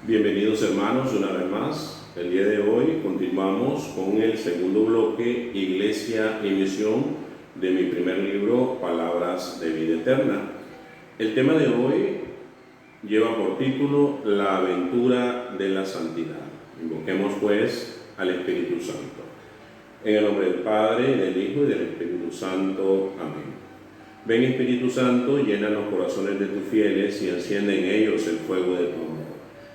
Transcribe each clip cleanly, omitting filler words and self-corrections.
Bienvenidos hermanos una vez más. El día de hoy continuamos con el segundo bloque, Iglesia y Misión, de mi primer libro, Palabras de Vida Eterna. El tema de hoy lleva por título La aventura de la santidad. Invoquemos pues al Espíritu Santo. En el nombre del Padre, del Hijo y del Espíritu Santo. Amén. Ven Espíritu Santo, llena los corazones de tus fieles y enciende en ellos el fuego de tu amor.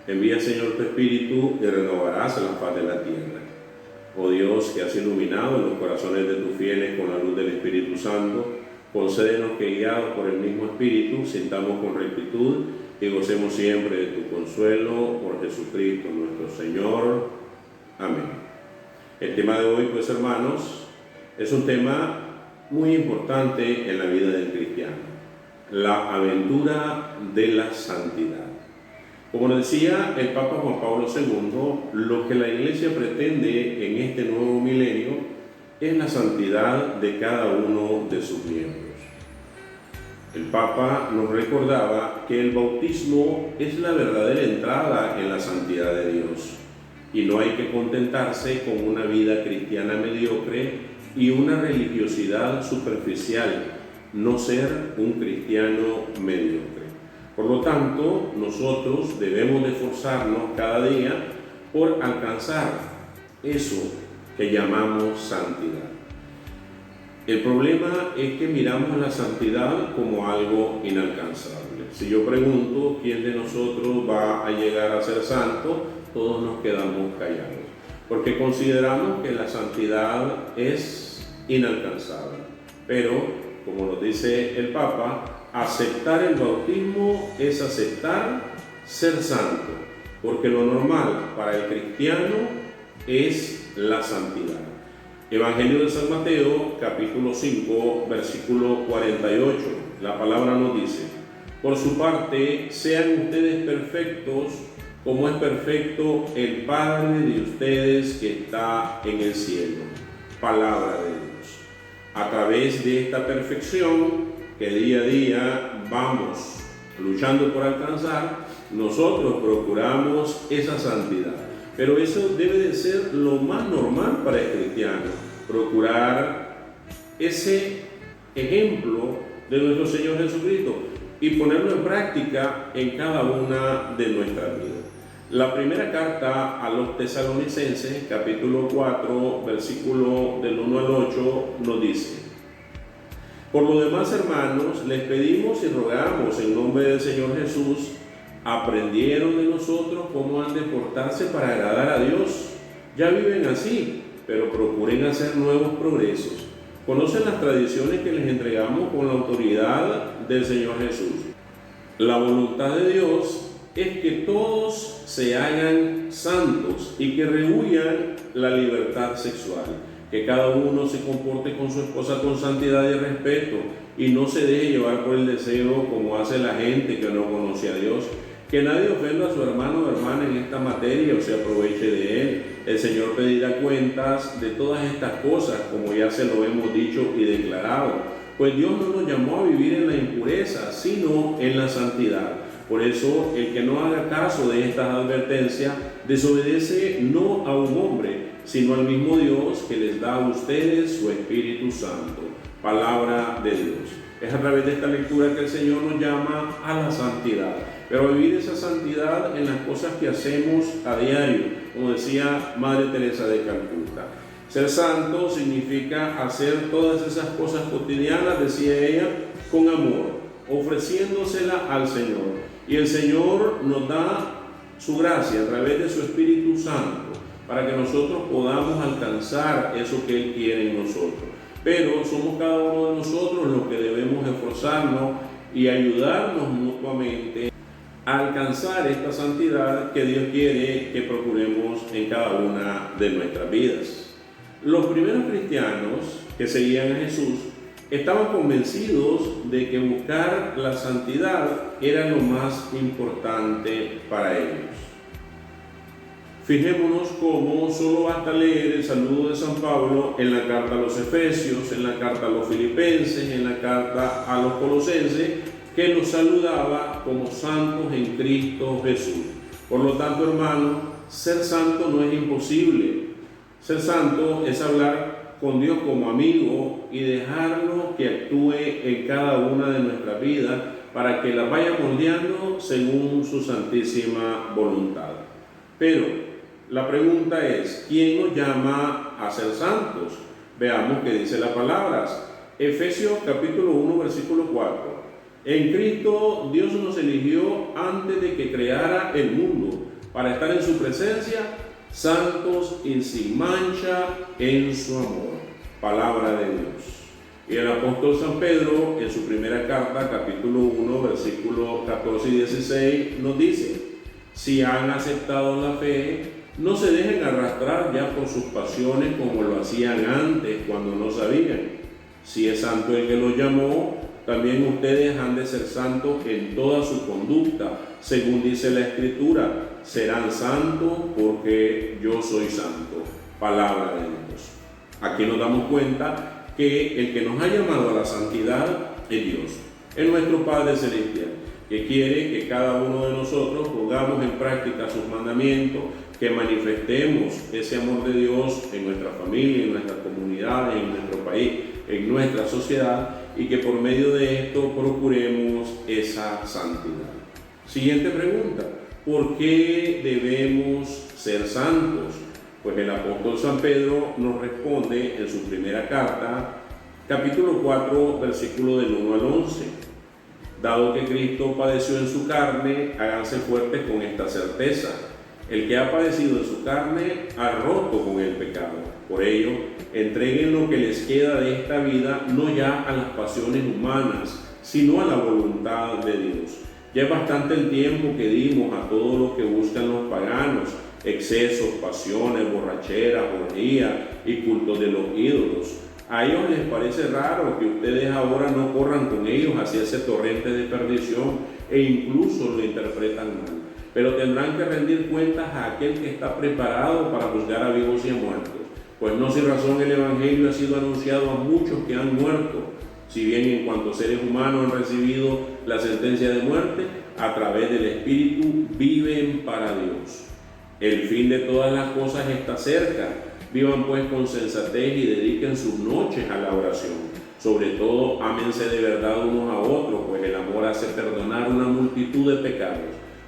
Envía, Señor, tu Espíritu y renovarás la faz de la tierra. Oh Dios, que has iluminado los corazones de tus fieles con la luz del Espíritu Santo, concédenos que, guiados por el mismo Espíritu, sintamos con rectitud y gocemos siempre de tu consuelo por Jesucristo nuestro Señor. Amén. El tema de hoy, pues hermanos, es un tema muy importante en la vida del cristiano: la aventura de la santidad. Como nos decía el Papa Juan Pablo II, lo que la Iglesia pretende en este nuevo milenio es la santidad de cada uno de sus miembros. El Papa nos recordaba que el bautismo es la verdadera entrada en la santidad de Dios y no hay que contentarse con una vida cristiana mediocre y una religiosidad superficial, no ser un cristiano mediocre. Por lo tanto, nosotros debemos de esforzarnos cada día por alcanzar eso que llamamos santidad. El problema es que miramos la santidad como algo inalcanzable. Si yo pregunto quién de nosotros va a llegar a ser santo, todos nos quedamos callados, porque consideramos que la santidad es inalcanzable. Pero, como nos dice el Papa, aceptar el bautismo es aceptar ser santo, porque lo normal para el cristiano es la santidad. Evangelio de San Mateo, capítulo 5, versículo 48. La palabra nos dice: por su parte, sean ustedes perfectos, como es perfecto el Padre de ustedes que está en el cielo. Palabra de Dios. A través de esta perfección que día a día vamos luchando por alcanzar, nosotros procuramos esa santidad. Pero eso debe de ser lo más normal para el cristiano, procurar ese ejemplo de nuestro Señor Jesucristo y ponerlo en práctica en cada una de nuestras vidas. La primera carta a los Tesalonicenses, capítulo 4, versículo del 1 al 8, nos dice: por lo demás, hermanos, les pedimos y rogamos en nombre del Señor Jesús, aprendieron de nosotros cómo han de portarse para agradar a Dios. Ya viven así, pero procuren hacer nuevos progresos. Conocen las tradiciones que les entregamos con la autoridad del Señor Jesús. La voluntad de Dios es que todos se hagan santos y que rehuyan la libertad sexual. Que cada uno se comporte con su esposa con santidad y respeto y no se deje llevar por el deseo como hace la gente que no conoce a Dios. Que nadie ofenda a su hermano o hermana en esta materia o se aproveche de él. El Señor pedirá cuentas de todas estas cosas, como ya se lo hemos dicho y declarado. Pues Dios no nos llamó a vivir en la impureza, sino en la santidad. Por eso, el que no haga caso de estas advertencias desobedece no a un hombre, sino al mismo Dios que les da a ustedes su Espíritu Santo. Palabra de Dios. Es a través de esta lectura que el Señor nos llama a la santidad, pero a vivir esa santidad en las cosas que hacemos a diario, como decía Madre Teresa de Calcuta. Ser santo significa hacer todas esas cosas cotidianas, decía ella, con amor, ofreciéndosela al Señor. Y el Señor nos da su gracia a través de su Espíritu Santo para que nosotros podamos alcanzar eso que Él quiere en nosotros. Pero somos cada uno de nosotros los que debemos esforzarnos y ayudarnos mutuamente a alcanzar esta santidad que Dios quiere que procuremos en cada una de nuestras vidas. Los primeros cristianos que seguían a Jesús estaban convencidos de que buscar la santidad era lo más importante para ellos. Fijémonos cómo solo basta leer el saludo de San Pablo en la carta a los Efesios, en la carta a los Filipenses, en la carta a los Colosenses, que los saludaba como santos en Cristo Jesús. Por lo tanto, hermano, ser santo no es imposible. Ser santo es hablar con Dios como amigo y dejarlo que actúe en cada una de nuestras vidas para que las vaya moldeando según su santísima voluntad. Pero la pregunta es, ¿quién nos llama a ser santos? Veamos qué dice la palabra. Efesios capítulo 1, versículo 4. En Cristo Dios nos eligió antes de que creara el mundo para estar en su presencia, santos y sin mancha en su amor. Palabra de Dios. Y el apóstol San Pedro, en su primera carta, capítulo 1, versículos 14 y 16, nos dice: si han aceptado la fe, no se dejen arrastrar ya por sus pasiones como lo hacían antes cuando no sabían. Si es santo el que los llamó, también ustedes han de ser santos en toda su conducta, según dice la Escritura: serán santos porque yo soy santo. Palabra de Dios. Aquí nos damos cuenta que el que nos ha llamado a la santidad es Dios, es nuestro Padre Celestial, que quiere que cada uno de nosotros pongamos en práctica sus mandamientos, que manifestemos ese amor de Dios en nuestra familia, en nuestra comunidad, en nuestro país, en nuestra sociedad, y que por medio de esto procuremos esa santidad. Siguiente pregunta: ¿por qué debemos ser santos? Pues el apóstol San Pedro nos responde en su primera carta, capítulo 4, versículo del 1 al 11. Dado que Cristo padeció en su carne, háganse fuertes con esta certeza: el que ha padecido en su carne ha roto con el pecado. Por ello, entreguen lo que les queda de esta vida no ya a las pasiones humanas, sino a la voluntad de Dios. Ya es bastante el tiempo que dimos a todo lo que buscan los paganos: excesos, pasiones, borracheras, orgías y cultos de los ídolos. A ellos les parece raro que ustedes ahora no corran con ellos hacia ese torrente de perdición e incluso lo interpretan mal. Pero tendrán que rendir cuentas a aquel que está preparado para juzgar a vivos y a muertos. Pues no sin razón el Evangelio ha sido anunciado a muchos que han muerto, si bien en cuanto seres humanos han recibido la sentencia de muerte, a través del Espíritu viven para Dios. El fin de todas las cosas está cerca. Vivan pues con sensatez y dediquen sus noches a la oración. Sobre todo, ámense de verdad unos a otros, pues el amor hace perdonar una multitud de pecados.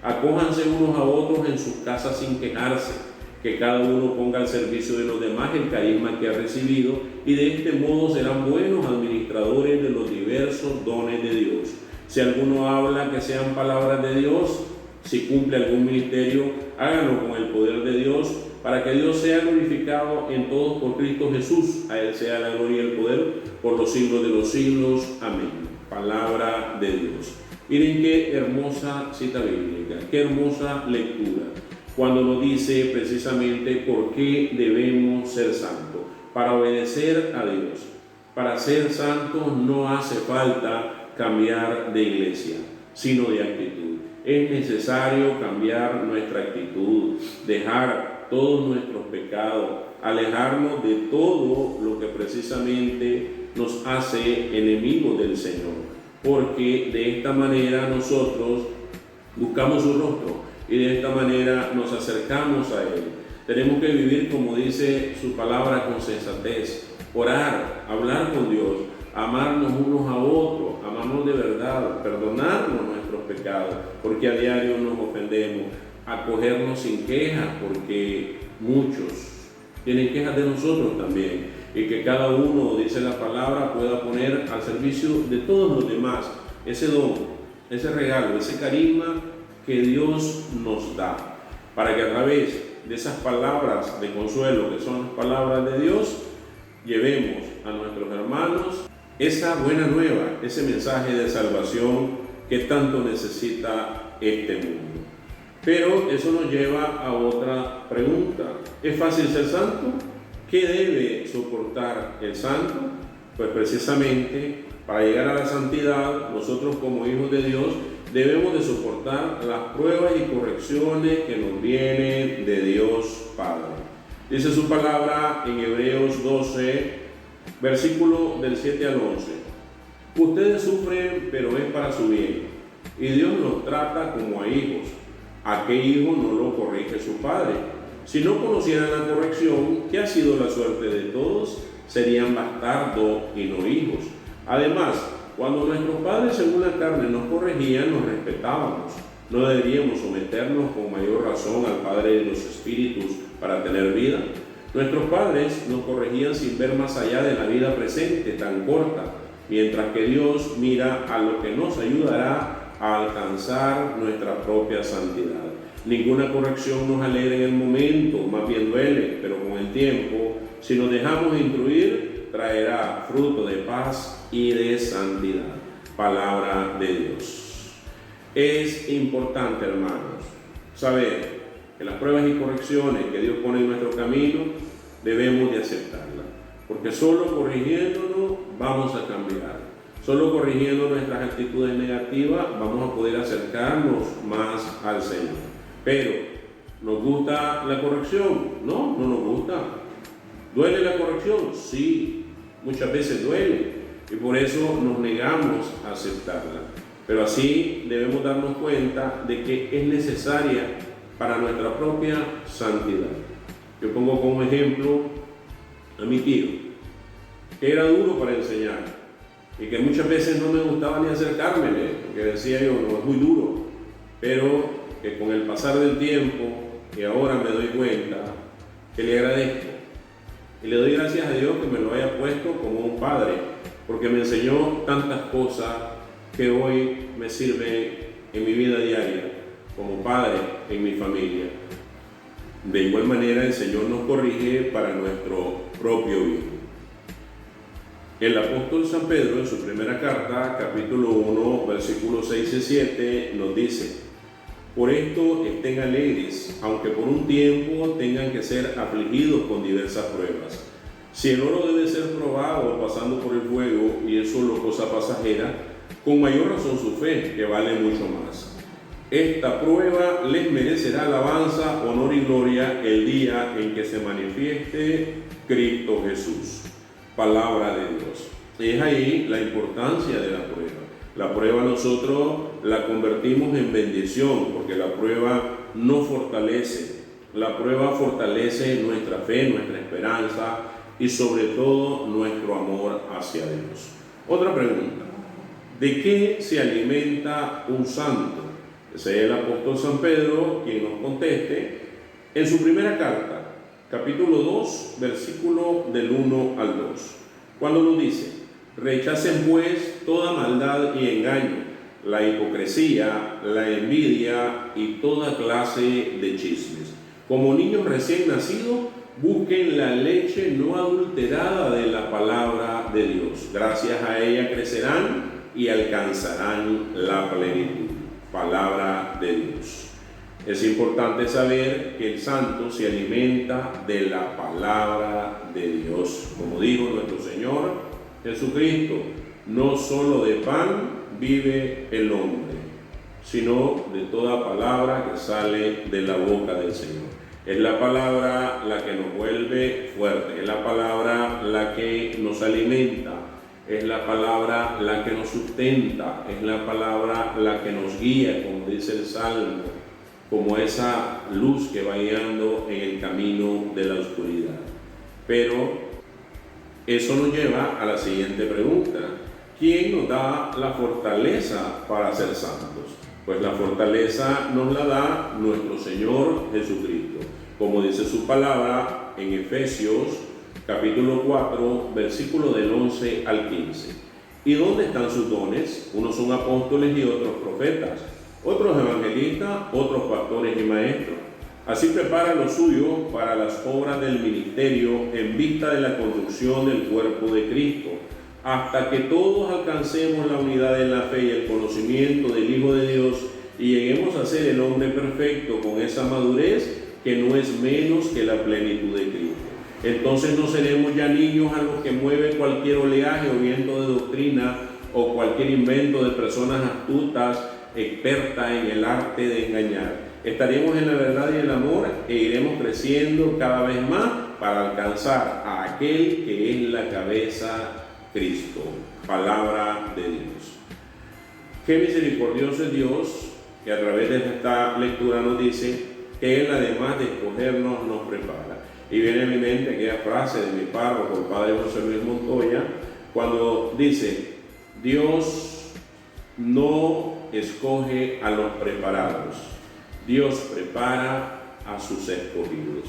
Acójanse unos a otros en sus casas sin quejarse, que cada uno ponga al servicio de los demás el carisma que ha recibido, y de este modo serán buenos administradores de los diversos dones de Dios. Si alguno habla, que sean palabras de Dios. Si cumple algún ministerio, háganlo con el poder de Dios, para que Dios sea glorificado en todos por Cristo Jesús. A Él sea la gloria y el poder por los siglos de los siglos. Amén. Palabra de Dios. Miren qué hermosa cita bíblica, qué hermosa lectura, cuando nos dice precisamente por qué debemos ser santos: para obedecer a Dios. Para ser santos no hace falta cambiar de iglesia, sino de actitud. Es necesario cambiar nuestra actitud, dejar todos nuestros pecados, alejarnos de todo lo que precisamente nos hace enemigos del Señor, porque de esta manera nosotros buscamos su rostro y de esta manera nos acercamos a Él. Tenemos que vivir, como dice su palabra, con sensatez, orar, hablar con Dios, amarnos unos a otros, amarnos de verdad, perdonarnos nuestros pecados, porque a diario nos ofendemos, acogernos sin quejas, porque muchos tienen quejas de nosotros también, y que cada uno, dice la palabra, pueda poner al servicio de todos los demás ese don, ese regalo, ese carisma que Dios nos da, para que a través de esas palabras de consuelo, que son las palabras de Dios, llevemos a nuestros hermanos esa buena nueva, ese mensaje de salvación que tanto necesita este mundo. Pero eso nos lleva a otra pregunta: ¿es fácil ser santo? ¿Qué debe soportar el santo? Pues precisamente para llegar a la santidad, nosotros como hijos de Dios debemos de soportar las pruebas y correcciones que nos vienen de Dios Padre. Dice su palabra en Hebreos 12, versículo del 7 al 11. Ustedes sufren, pero es para su bien, y Dios los trata como a hijos. ¿a qué hijo no lo corrige su padre? Si no conocieran la corrección, que ha sido la suerte de todos, serían bastardos y no hijos. Además, cuando nuestros padres según la carne nos corregían, nos respetábamos. ¿No deberíamos someternos con mayor razón al Padre de los Espíritus para tener vida? Nuestros padres nos corregían sin ver más allá de la vida presente tan corta, mientras que Dios mira a lo que nos ayudará a alcanzar nuestra propia santidad. Ninguna corrección nos alegra en el momento, más bien duele, pero con el tiempo, si nos dejamos instruir, traerá fruto de paz y de santidad. Palabra de Dios. Es importante, hermanos, saber que las pruebas y correcciones que Dios pone en nuestro camino debemos de aceptarlas, porque solo corrigiéndonos vamos a cambiar. Solo corrigiendo nuestras actitudes negativas vamos a poder acercarnos más al Señor. Pero, ¿nos gusta la corrección? No, no nos gusta. ¿Duele la corrección? Sí, muchas veces duele, y por eso nos negamos a aceptarla. Pero así debemos darnos cuenta de que es necesaria para nuestra propia santidad. Yo pongo como ejemplo a mi tío, que era duro para enseñar y que muchas veces no me gustaba ni acercármele, porque decía yo, no, es muy duro, pero que con el pasar del tiempo, y ahora me doy cuenta, que le agradezco. Y le doy gracias a Dios que me lo haya puesto como un padre, porque me enseñó tantas cosas que hoy me sirven en mi vida diaria, como padre en mi familia. De igual manera, el Señor nos corrige para nuestro propio bien. El apóstol San Pedro, en su primera carta, capítulo 1, versículos 6 y 7, nos dice: por esto estén alegres, aunque por un tiempo tengan que ser afligidos con diversas pruebas. Si el oro debe ser probado pasando por el fuego, y es solo cosa pasajera, con mayor razón su fe, que vale mucho más. Esta prueba les merecerá alabanza, honor y gloria el día en que se manifieste Cristo Jesús. Palabra de Dios. Es ahí la importancia de la prueba. La prueba nosotros la convertimos en bendición, porque la prueba nos fortalece. La prueba fortalece nuestra fe, nuestra esperanza y sobre todo nuestro amor hacia Dios. Otra pregunta: ¿de qué se alimenta un santo? Ese es el apóstol San Pedro quien nos conteste en su primera carta, capítulo 2, versículo del 1 al 2, cuando nos dice: rechacen pues toda maldad y engaño, la hipocresía, la envidia y toda clase de chismes. Como niños recién nacidos, busquen la leche no adulterada de la palabra de Dios. Gracias a ella crecerán y alcanzarán la plenitud. Palabra de Dios. Es importante saber que el santo se alimenta de la palabra de Dios. Como dijo nuestro Señor Jesucristo, no solo de pan vive el hombre, sino de toda palabra que sale de la boca del Señor. Es la palabra la que nos vuelve fuerte, es la palabra la que nos alimenta, es la palabra la que nos sustenta, es la palabra la que nos guía, como dice el Salmo, como esa luz que va guiando en el camino de la oscuridad. Pero eso nos lleva a la siguiente pregunta: ¿quién nos da la fortaleza para ser santos? Pues la fortaleza nos la da nuestro Señor Jesucristo, como dice su palabra en Efesios capítulo 4, versículo del 11 al 15. ¿Y dónde están sus dones? Unos son apóstoles y otros profetas, otros evangelistas, otros pastores y maestros. Así prepara lo suyo para las obras del ministerio en vista de la construcción del cuerpo de Cristo, hasta que todos alcancemos la unidad en la fe y el conocimiento del Hijo de Dios y lleguemos a ser el hombre perfecto con esa madurez que no es menos que la plenitud de Cristo. Entonces no seremos ya niños a los que mueve cualquier oleaje o viento de doctrina o cualquier invento de personas astutas, expertas en el arte de engañar. Estaremos en la verdad y el amor e iremos creciendo cada vez más para alcanzar a aquel que es la cabeza, Cristo. Palabra de Dios. Qué misericordioso es Dios, que a través de esta lectura nos dice que Él, además de escogernos, nos prepara. Y viene a mi mente aquella frase de mi párroco, el padre José Luis Montoya, cuando dice: Dios no escoge a los preparados, Dios prepara a sus escogidos.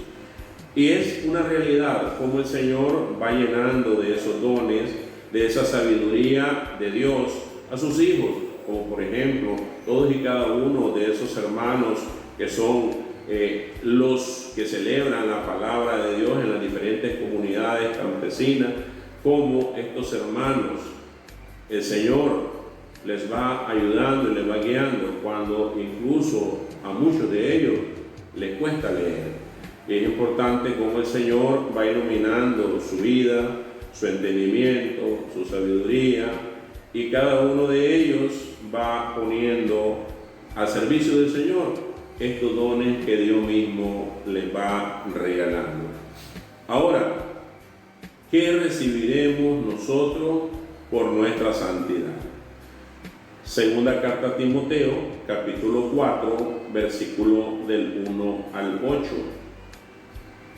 Y es una realidad como el Señor va llenando de esos dones, de esa sabiduría de Dios a sus hijos, como por ejemplo todos y cada uno de esos hermanos que son los que celebran la palabra de Dios en las diferentes comunidades campesinas, como estos hermanos, el Señor les va ayudando y les va guiando cuando incluso a muchos de ellos les cuesta leer. Y es importante cómo el Señor va iluminando su vida, su entendimiento, su sabiduría, y cada uno de ellos va poniendo al servicio del Señor estos dones que Dios mismo les va regalando. Ahora, ¿qué recibiremos nosotros por nuestra santidad? Segunda carta a Timoteo, capítulo 4, versículo del 1 al 8.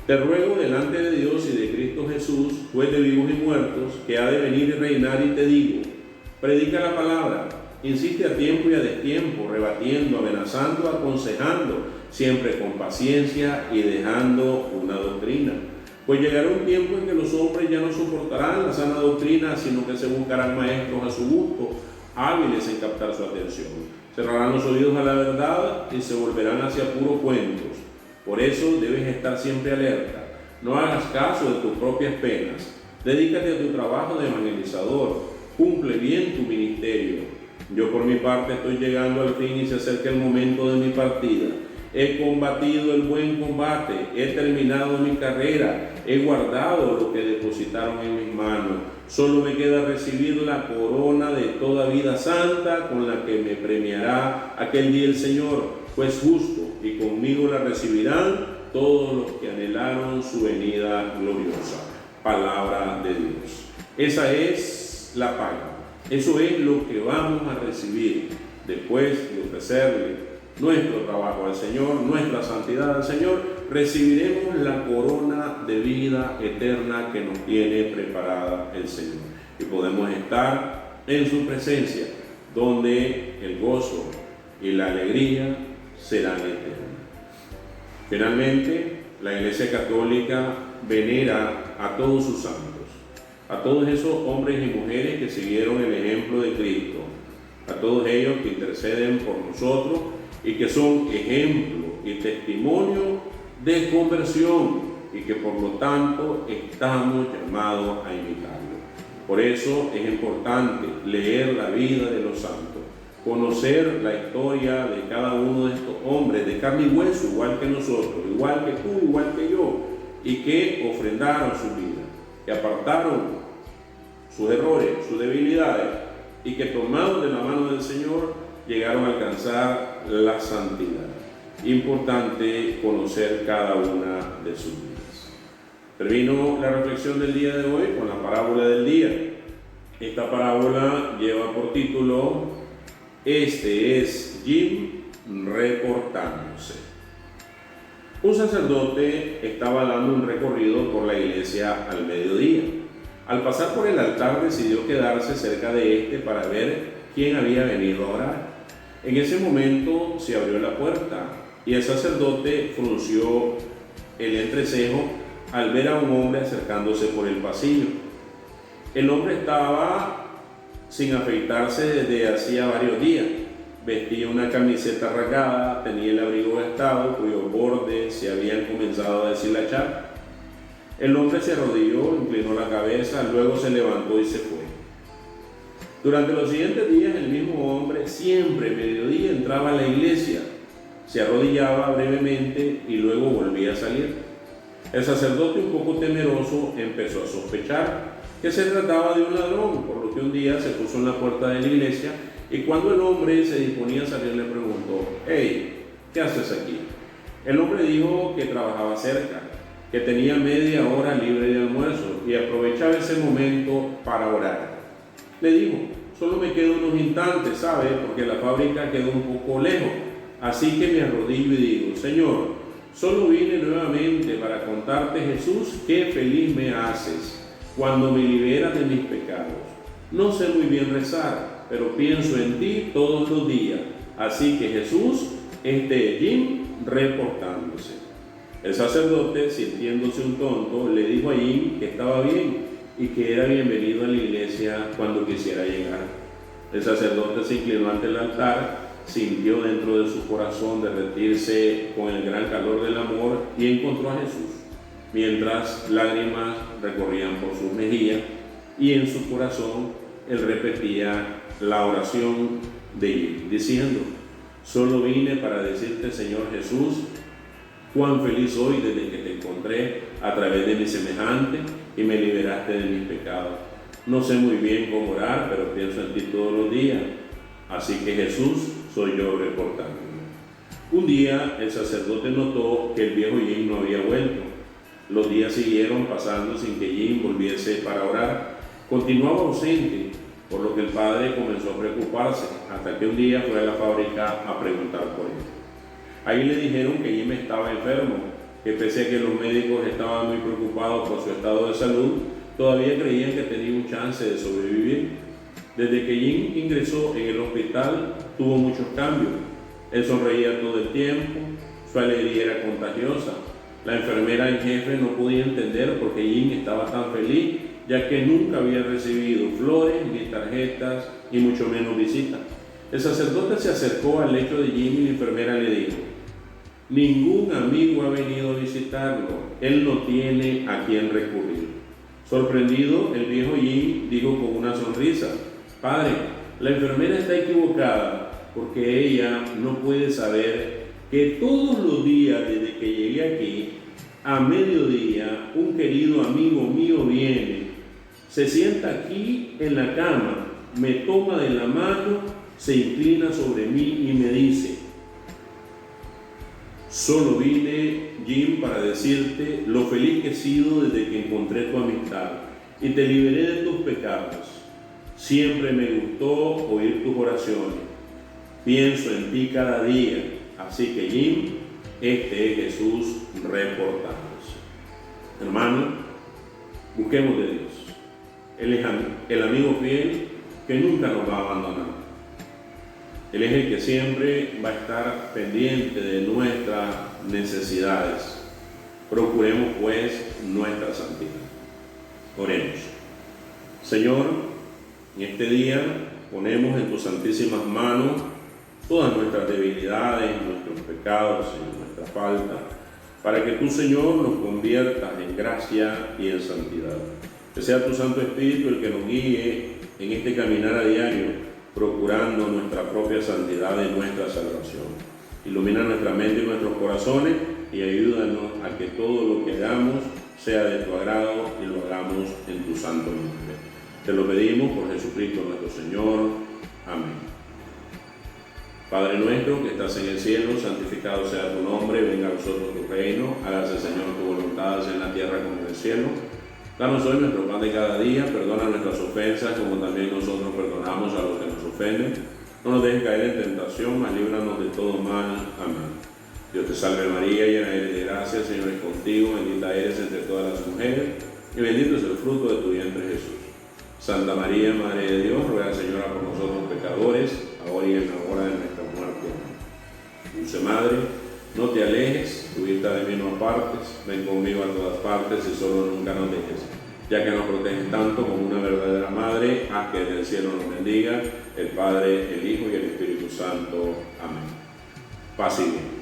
Te ruego delante de Dios y de Cristo Jesús, juez de vivos y muertos, que ha de venir y reinar, y te digo: predica la palabra, insiste a tiempo y a destiempo, rebatiendo, amenazando, aconsejando, siempre con paciencia y dejando una doctrina. Pues llegará un tiempo en que los hombres ya no soportarán la sana doctrina, sino que se buscarán maestros a su gusto, hábiles en captar su atención. Cerrarán los oídos a la verdad y se volverán hacia puros cuentos. Por eso debes estar siempre alerta. No hagas caso de tus propias penas. Dedícate a tu trabajo de evangelizador. Cumple bien tu ministerio. Yo por mi parte estoy llegando al fin y se acerca el momento de mi partida. He combatido el buen combate, he terminado mi carrera, he guardado lo que depositaron en mis manos. Solo me queda recibir la corona de toda vida santa, con la que me premiará aquel día el Señor, pues justo, y conmigo la recibirán todos los que anhelaron su venida gloriosa. Palabra de Dios. Esa es la paga. Eso es lo que vamos a recibir después de ofrecerle nuestro trabajo al Señor, nuestra santidad al Señor. Recibiremos la corona de vida eterna que nos tiene preparada el Señor. Y podemos estar en su presencia, donde el gozo y la alegría serán eternas. Finalmente, la Iglesia Católica venera a todos sus santos, a todos esos hombres y mujeres que siguieron el ejemplo de Cristo, a todos ellos que interceden por nosotros y que son ejemplo y testimonio de conversión, y que por lo tanto estamos llamados a imitarlo. Por eso es importante leer la vida de los santos, conocer la historia de cada uno de estos hombres de carne y hueso, igual que nosotros, igual que tú, igual que yo, y que ofrendaron su vida, que apartaron sus errores, sus debilidades, y que tomados de la mano del Señor llegaron a alcanzar la santidad. Importante conocer cada una de sus vidas. Termino la reflexión del día de hoy con la parábola del día. Esta parábola lleva por título: Este es Jim reportándose. Un sacerdote estaba dando un recorrido por la iglesia al mediodía. Al pasar por el altar decidió quedarse cerca de este para ver quién había venido a orar. En ese momento se abrió la puerta y el sacerdote frunció el entrecejo al ver a un hombre acercándose por el pasillo. El hombre estaba sin afeitarse desde hacía varios días. Vestía una camiseta rasgada, tenía el abrigo gastado, cuyos bordes se habían comenzado a deshilachar. El hombre se arrodilló, inclinó la cabeza, luego se levantó y se fue. Durante los siguientes días, el mismo hombre, siempre a mediodía, entraba a la iglesia, se arrodillaba brevemente y luego volvía a salir. El sacerdote, un poco temeroso, empezó a sospechar que se trataba de un ladrón, por lo que un día se puso en la puerta de la iglesia y cuando el hombre se disponía a salir le preguntó: «Hey, ¿qué haces aquí?». El hombre dijo que trabajaba cerca, que tenía media hora libre de almuerzo y aprovechaba ese momento para orar. Le dijo: solo me quedo unos instantes, ¿sabe? Porque la fábrica quedó un poco lejos. Así que me arrodillo y digo, Señor, solo vine nuevamente para contarte, Jesús, qué feliz me haces cuando me liberas de mis pecados. No sé muy bien rezar, pero pienso en ti todos los días. Así que Jesús, Jim reportándose. El sacerdote, sintiéndose un tonto, le dijo a Jim que estaba bien y que era bienvenido a la iglesia cuando quisiera llegar. El sacerdote se inclinó ante el altar, sintió dentro de su corazón derretirse con el gran calor del amor y encontró a Jesús, mientras lágrimas recorrían por sus mejillas y en su corazón él repetía la oración de Jim, diciendo, solo vine para decirte, Señor Jesús, cuán feliz soy desde que te encontré a través de mi semejante y me liberaste de mis pecados. No sé muy bien cómo orar, pero pienso en ti todos los días. Así que Jesús, soy yo reportándome. Un día el sacerdote notó que el viejo Jim no había vuelto. Los días siguieron pasando sin que Jim volviese para orar. Continuaba ausente, por lo que el padre comenzó a preocuparse, hasta que un día fue a la fábrica a preguntar por él. Ahí le dijeron que Jim estaba enfermo, que pese a que los médicos estaban muy preocupados por su estado de salud, todavía creían que tenía un chance de sobrevivir. Desde que Jim ingresó en el hospital, tuvo muchos cambios. Él sonreía todo el tiempo, su alegría era contagiosa. La enfermera en jefe no podía entender por qué Jim estaba tan feliz, ya que nunca había recibido flores, ni tarjetas, ni mucho menos visitas. El sacerdote se acercó al lecho de Jim y la enfermera le dijo, ningún amigo ha venido a visitarlo, él no tiene a quién recurrir. Sorprendido, el viejo Jim dijo con una sonrisa, Padre, la enfermera está equivocada porque ella no puede saber que todos los días desde que llegué aquí, a mediodía, un querido amigo mío viene, se sienta aquí en la cama, me toma de la mano, se inclina sobre mí y me dice, solo vine, Jim, para decirte lo feliz que he sido desde que encontré tu amistad y te liberé de tus pecados. Siempre me gustó oír tus oraciones. Pienso en ti cada día. Así que Jim, este es Jesús reportándose. Hermano, busquemos de Dios. Él es el amigo fiel que nunca nos va a abandonar. Él es el que siempre va a estar pendiente de nuestras necesidades. Procuremos pues nuestra santidad. Oremos. Señor, en este día ponemos en tus santísimas manos todas nuestras debilidades, nuestros pecados y nuestra falta, para que tú, Señor, nos conviertas en gracia y en santidad. Que sea tu Santo Espíritu el que nos guíe en este caminar a diario, procurando nuestra propia santidad y nuestra salvación. Ilumina nuestra mente y nuestros corazones y ayúdanos a que todo lo que hagamos sea de tu agrado y lo hagamos en tu santo nombre. Te lo pedimos por Jesucristo nuestro Señor. Amén. Padre nuestro que estás en el cielo, santificado sea tu nombre, venga a nosotros tu reino, hágase, Señor, tu voluntad en la tierra como en el cielo. Danos hoy nuestro pan de cada día, perdona nuestras ofensas como también nosotros perdonamos a los que nos ofenden. No nos dejes caer en tentación, mas líbranos de todo mal. Amén. Dios te salve María, llena eres de gracia, Señor es contigo, bendita eres entre todas las mujeres, y bendito es el fruto de tu vientre Jesús. Santa María, Madre de Dios, ruega, Señora, por nosotros pecadores, ahora y en la hora de nuestra muerte. Amén. Dulce Madre, no te alejes, tu vista de mí no apartes, ven conmigo a todas partes y solo nunca nos dejes. Ya que nos proteges tanto como una verdadera madre, haz que desde el cielo nos bendiga el Padre, el Hijo y el Espíritu Santo. Amén. Paz y bien.